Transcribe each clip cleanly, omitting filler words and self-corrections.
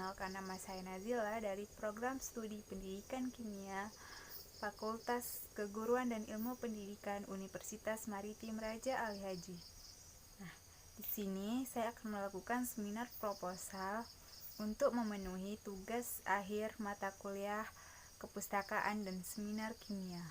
perkenalkan, nama saya Nazila dari Program Studi Pendidikan Kimia Fakultas Keguruan dan Ilmu Pendidikan Universitas Maritim Raja Ali Haji. Nah, di sini saya akan melakukan seminar proposal untuk memenuhi tugas akhir mata kuliah kepustakaan dan seminar kimia.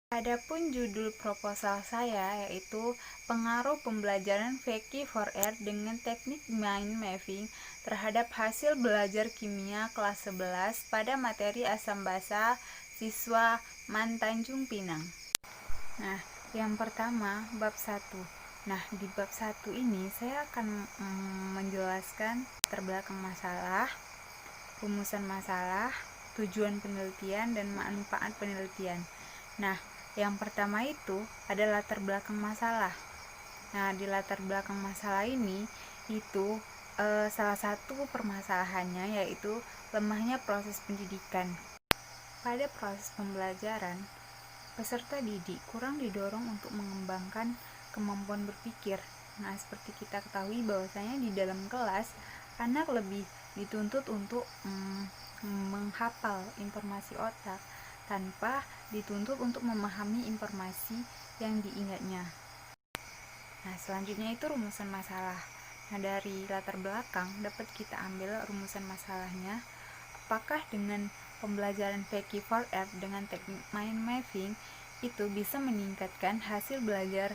Adapun judul proposal saya yaitu pengaruh pembelajaran VK4R dengan teknik mind mapping terhadap hasil belajar kimia kelas 11 pada materi asam basa siswa MAN Tanjung Pinang. Nah, yang pertama bab 1. Nah, di bab 1 ini saya akan menjelaskan terbelakang masalah, rumusan masalah, tujuan penelitian, dan manfaat penelitian. Nah, yang pertama itu adalah latar belakang masalah. Nah, di latar belakang masalah ini itu salah satu permasalahannya yaitu lemahnya proses pendidikan. Pada proses pembelajaran, peserta didik kurang didorong untuk mengembangkan kemampuan berpikir. Nah, seperti kita ketahui bahwasanya di dalam kelas anak lebih dituntut untuk menghafal informasi otak tanpa dituntut untuk memahami informasi yang diingatnya. Nah, selanjutnya itu rumusan masalah. Nah, dari latar belakang dapat kita ambil rumusan masalahnya. Apakah dengan pembelajaran VK4R dengan teknik mind mapping itu bisa meningkatkan hasil belajar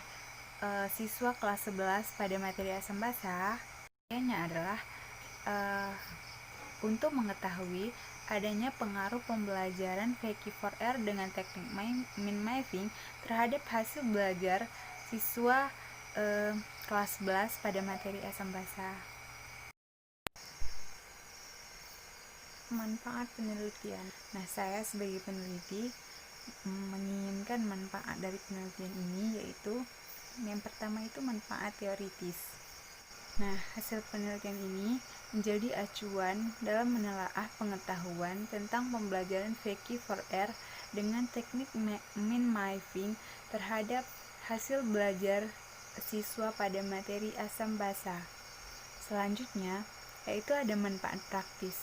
siswa kelas 11 pada materi asam basa? Jawabannya adalah untuk mengetahui adanya pengaruh pembelajaran VK4R dengan teknik mind mapping terhadap hasil belajar siswa kelas 11 pada materi asam basa. Manfaat penelitian. Nah, saya sebagai peneliti menginginkan manfaat dari penelitian ini yaitu yang pertama itu manfaat teoritis. Nah, hasil penelitian ini menjadi acuan dalam menelaah pengetahuan tentang pembelajaran VK4R dengan teknik mind mapping terhadap hasil belajar siswa pada materi asam basa. Selanjutnya, yaitu ada manfaat praktis.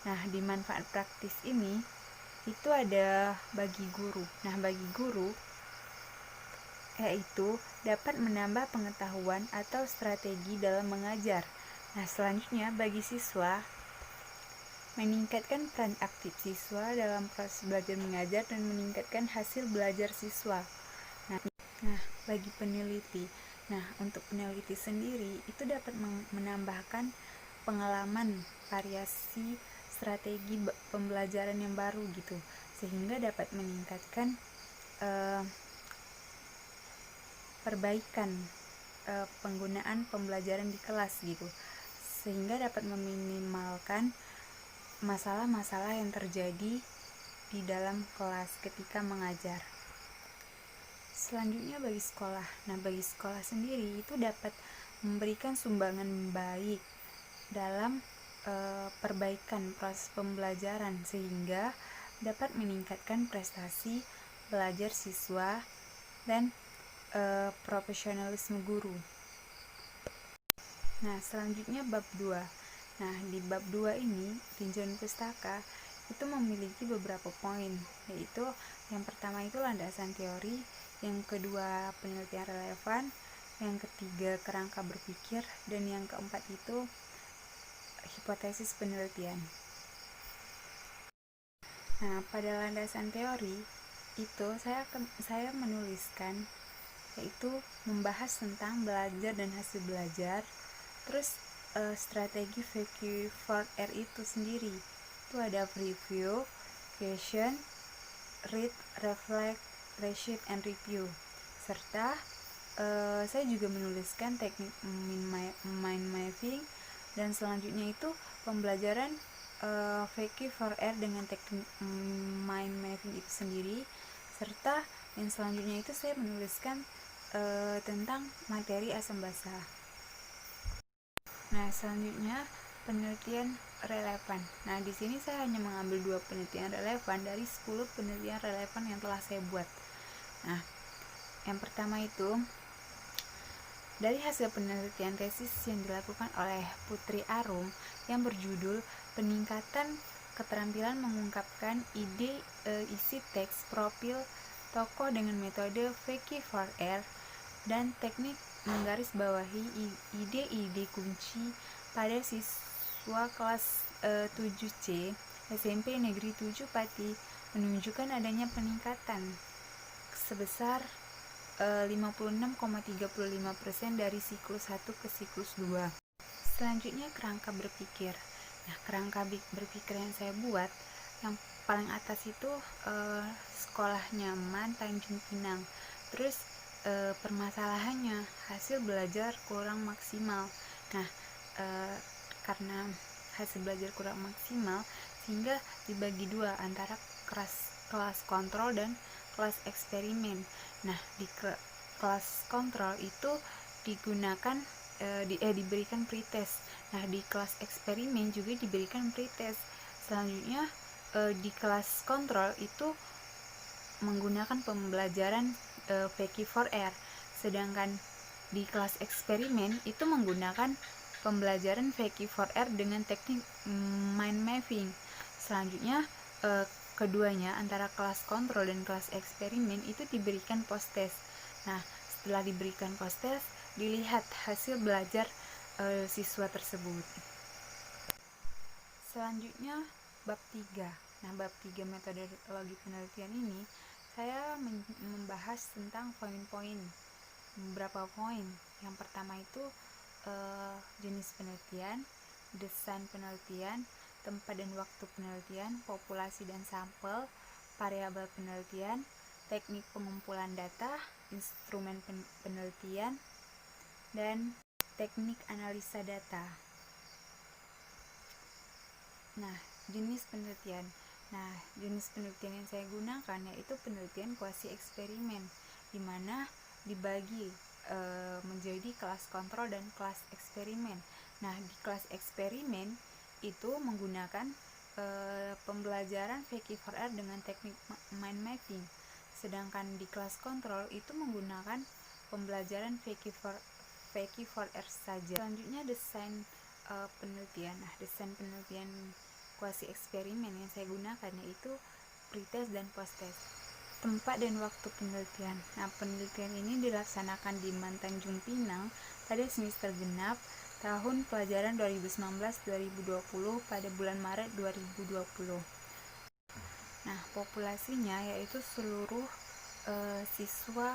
Nah, di manfaat praktis ini itu ada bagi guru. Nah, bagi guru yaitu dapat menambah pengetahuan atau strategi dalam mengajar. Nah, selanjutnya bagi siswa meningkatkan peran aktif siswa dalam proses belajar mengajar dan meningkatkan hasil belajar siswa. Nah, bagi peneliti. Nah, untuk peneliti sendiri itu dapat menambahkan pengalaman variasi strategi pembelajaran yang baru gitu, sehingga dapat meningkatkan perbaikan penggunaan pembelajaran di kelas gitu, sehingga dapat meminimalkan masalah-masalah yang terjadi di dalam kelas ketika mengajar. Selanjutnya bagi sekolah. Nah, bagi sekolah sendiri itu dapat memberikan sumbangan baik dalam perbaikan proses pembelajaran sehingga dapat meningkatkan prestasi belajar siswa dan profesionalisme guru. Nah, selanjutnya bab 2. Nah, di bab 2 ini tinjauan pustaka itu memiliki beberapa poin, yaitu yang pertama itu landasan teori, yang kedua penelitian relevan, yang ketiga kerangka berpikir, dan yang keempat itu hipotesis penelitian. Nah, pada landasan teori itu saya menuliskan yaitu membahas tentang belajar dan hasil belajar, terus strategi VK4R itu sendiri itu ada preview, question, read, reflect, reshape, and review, serta saya juga menuliskan teknik mind mapping, dan selanjutnya itu pembelajaran VK4R dengan teknik mind mapping itu sendiri, serta yang selanjutnya itu saya menuliskan tentang materi asam basa. Nah, selanjutnya penelitian relevan. Nah, di sini saya hanya mengambil 2 penelitian relevan dari 10 penelitian relevan yang telah saya buat. Nah, yang pertama itu Dari hasil penelitian tesis yang dilakukan oleh Putri Arum yang berjudul Peningkatan Keterampilan Mengungkapkan Isi Teks Profil Tokoh dengan Metode VK4R dan Teknik Menggarisbawahi Ide-ide Kunci pada siswa kelas 7C SMP Negeri 7 Pati menunjukkan adanya peningkatan sebesar 56,35% dari siklus 1 ke siklus 2. Selanjutnya kerangka berpikir. Nah, kerangka berpikir yang saya buat yang paling atas itu sekolah nyaman Tanjung Pinang. Terus permasalahannya hasil belajar kurang maksimal. Nah, karena hasil belajar kurang maksimal sehingga dibagi dua antara kelas kontrol dan kelas eksperimen. Nah, di kelas kontrol itu digunakan diberikan pretest. Nah, di kelas eksperimen juga diberikan pretest. Selanjutnya di kelas kontrol itu menggunakan pembelajaran VK4R, sedangkan di kelas eksperimen itu menggunakan pembelajaran VK4R dengan teknik mind mapping. Selanjutnya keduanya antara kelas kontrol dan kelas eksperimen itu diberikan post test. Nah, setelah diberikan post test, dilihat hasil belajar siswa tersebut. Selanjutnya bab 3. Nah, bab 3 metodologi penelitian ini saya membahas tentang poin-poin, beberapa poin. Yang pertama itu jenis penelitian, desain penelitian, tempat dan waktu penelitian, populasi dan sampel, variabel penelitian, teknik pengumpulan data, instrumen penelitian, dan teknik analisa data. Nah, jenis penelitian. Nah, jenis penelitian yang saya gunakan yaitu penelitian kuasi eksperimen, di mana dibagi menjadi kelas kontrol dan kelas eksperimen. Nah, di kelas eksperimen itu menggunakan pembelajaran VK4R dengan teknik mind mapping. Sedangkan di kelas kontrol itu menggunakan pembelajaran VK4R saja. Selanjutnya desain penelitian. Nah, desain penelitian kuasi eksperimen yang saya gunakan yaitu pretest dan post-test. Tempat dan waktu penelitian. Nah, penelitian ini dilaksanakan di Tanjung Pinang pada semester genap tahun pelajaran 2019-2020 pada bulan Maret 2020. Nah, populasinya yaitu seluruh siswa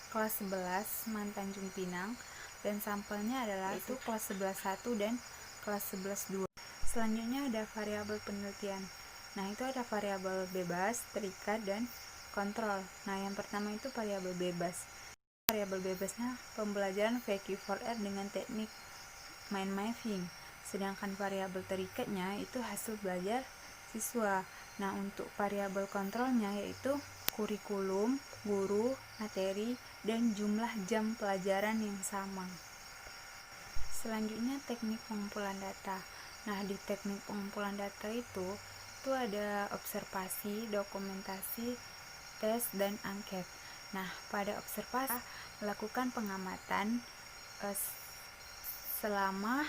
kelas 11 Tanjung Pinang, dan sampelnya adalah itu kelas 11 1 dan kelas 11 2. Selanjutnya ada variabel penelitian. Nah, itu ada variabel bebas, terikat, dan kontrol. Nah, yang pertama itu variabel bebas. Variabel bebasnya pembelajaran VK4R dengan teknik mind mapping. Sedangkan variabel terikatnya itu hasil belajar siswa. Nah, untuk variabel kontrolnya yaitu kurikulum, guru, materi, dan jumlah jam pelajaran yang sama. Selanjutnya teknik pengumpulan data. Nah, di teknik pengumpulan data itu ada observasi, dokumentasi, tes, dan angket. Nah, pada observasi melakukan pengamatan selama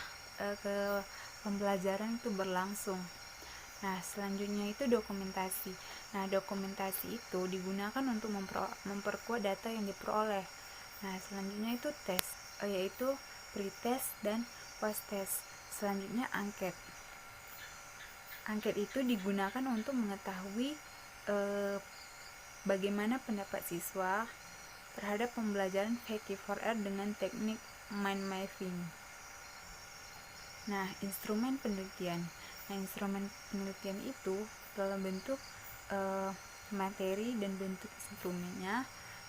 pembelajaran itu berlangsung. Nah, selanjutnya itu dokumentasi. Nah, dokumentasi itu digunakan untuk memperkuat data yang diperoleh. Nah, selanjutnya itu tes, yaitu pretest dan post-test. Selanjutnya angket. Angket itu digunakan untuk mengetahui bagaimana pendapat siswa terhadap pembelajaran VK4R dengan teknik mind mapping. Nah, instrumen penelitian. Nah, instrumen penelitian itu dalam bentuk materi dan bentuk instrumennya.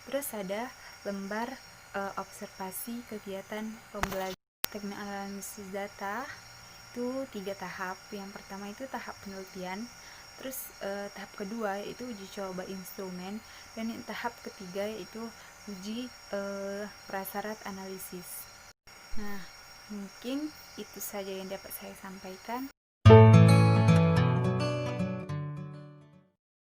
Terus ada lembar observasi kegiatan pembelajaran. Teknik analisis data itu 3 tahap. Yang pertama itu tahap penelitian. Terus tahap kedua yaitu uji coba instrumen, dan yang tahap ketiga yaitu uji prasyarat analisis. Nah, mungkin itu saja yang dapat saya sampaikan.